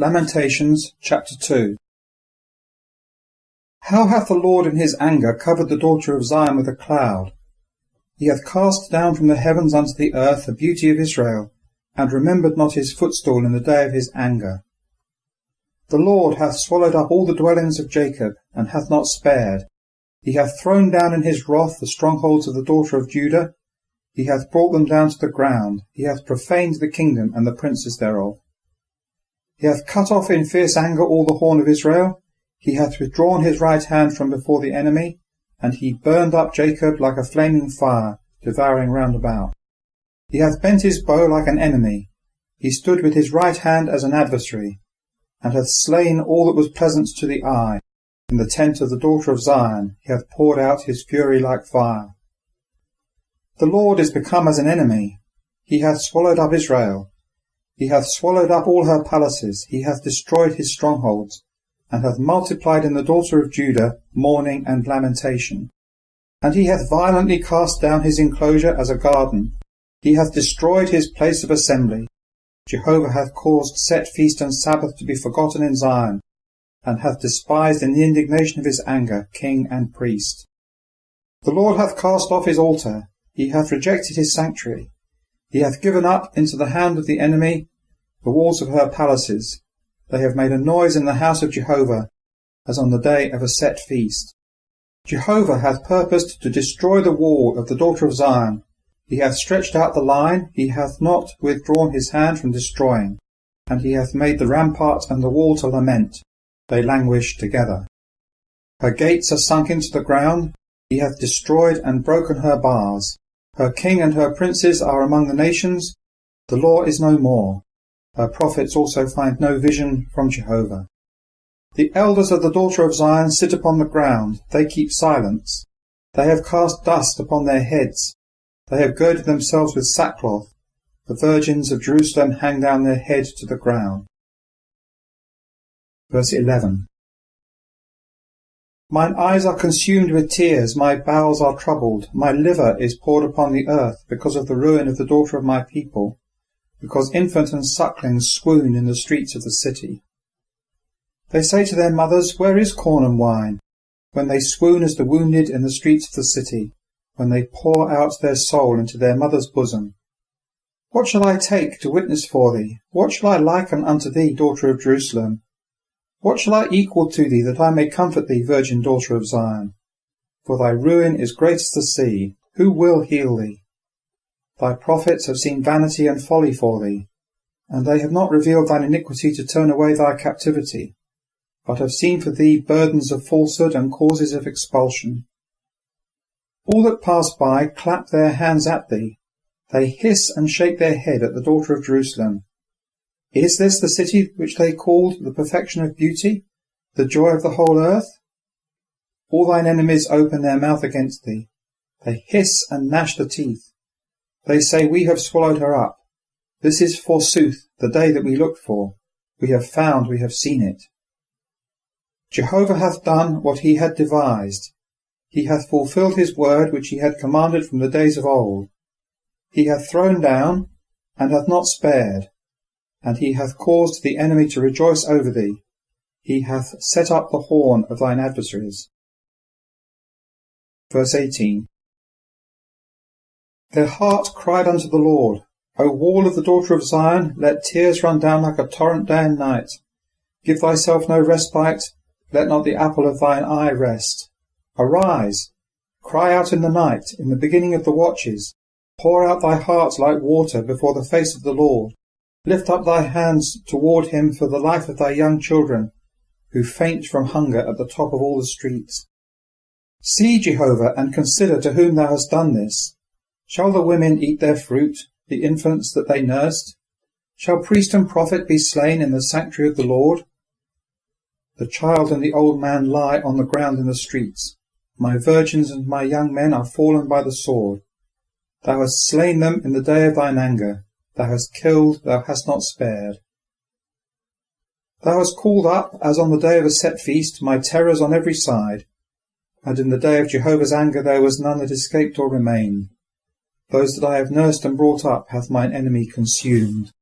Lamentations chapter 2. How hath the Lord in his anger covered the daughter of Zion with a cloud? He hath cast down from the heavens unto the earth the beauty of Israel, and remembered not his footstool in the day of his anger. The Lord hath swallowed up all the dwellings of Jacob, and hath not spared. He hath thrown down in his wrath the strongholds of the daughter of Judah. He hath brought them down to the ground. He hath profaned the kingdom and the princes thereof. He hath cut off in fierce anger all the horn of Israel. He hath withdrawn his right hand from before the enemy, and he burned up Jacob like a flaming fire, devouring round about. He hath bent his bow like an enemy. He stood with his right hand as an adversary, and hath slain all that was pleasant to the eye. In the tent of the daughter of Zion he hath poured out his fury like fire. The Lord is become as an enemy. He hath swallowed up Israel. He hath swallowed up all her palaces. He hath destroyed his strongholds, and hath multiplied in the daughter of Judah mourning and lamentation. And he hath violently cast down his enclosure as a garden. He hath destroyed his place of assembly. Jehovah hath caused set feast and Sabbath to be forgotten in Zion, and hath despised in the indignation of his anger king and priest. The Lord hath cast off his altar. He hath rejected his sanctuary. He hath given up into the hand of the enemy the walls of her palaces. They have made a noise in the house of Jehovah, as on the day of a set feast. Jehovah hath purposed to destroy the wall of the daughter of Zion. He hath stretched out the line. He hath not withdrawn his hand from destroying. And he hath made the rampart and the wall to lament. They languish together. Her gates are sunk into the ground. He hath destroyed and broken her bars. Her king and her princes are among the nations. The law is no more. Her prophets also find no vision from Jehovah. The elders of the daughter of Zion sit upon the ground. They keep silence. They have cast dust upon their heads. They have girded themselves with sackcloth. The virgins of Jerusalem hang down their head to the ground. Verse 11. Mine eyes are consumed with tears, my bowels are troubled, my liver is poured upon the earth, because of the ruin of the daughter of my people, because infant and sucklings swoon in the streets of the city. They say to their mothers, where is corn and wine? When they swoon as the wounded in the streets of the city, when they pour out their soul into their mother's bosom. What shall I take to witness for thee? What shall I liken unto thee, daughter of Jerusalem? What shall I equal to thee, that I may comfort thee, virgin daughter of Zion? For thy ruin is great as the sea. Who will heal thee? Thy prophets have seen vanity and folly for thee, and they have not revealed thine iniquity to turn away thy captivity, but have seen for thee burdens of falsehood and causes of expulsion. All that pass by clap their hands at thee. They hiss and shake their head at the daughter of Jerusalem. Is this the city which they called the perfection of beauty, the joy of the whole earth? All thine enemies open their mouth against thee. They hiss and gnash the teeth. They say, we have swallowed her up. This is forsooth the day that we looked for. We have found, we have seen it. Jehovah hath done what he had devised. He hath fulfilled his word which he had commanded from the days of old. He hath thrown down, and hath not spared. And he hath caused the enemy to rejoice over thee. He hath set up the horn of thine adversaries. Verse 18. Their heart cried unto the Lord, O wall of the daughter of Zion, let tears run down like a torrent day and night. Give thyself no respite, let not the apple of thine eye rest. Arise, cry out in the night, in the beginning of the watches. Pour out thy heart like water before the face of the Lord. Lift up thy hands toward him for the life of thy young children, who faint from hunger at the top of all the streets. See, Jehovah, and consider to whom thou hast done this. Shall the women eat their fruit, the infants that they nursed? Shall priest and prophet be slain in the sanctuary of the Lord? The child and the old man lie on the ground in the streets. My virgins and my young men are fallen by the sword. Thou hast slain them in the day of thine anger. Thou hast killed, thou hast not spared. Thou hast called up, as on the day of a set feast, my terrors on every side. And in the day of Jehovah's anger there was none that escaped or remained. Those that I have nursed and brought up hath mine enemy consumed.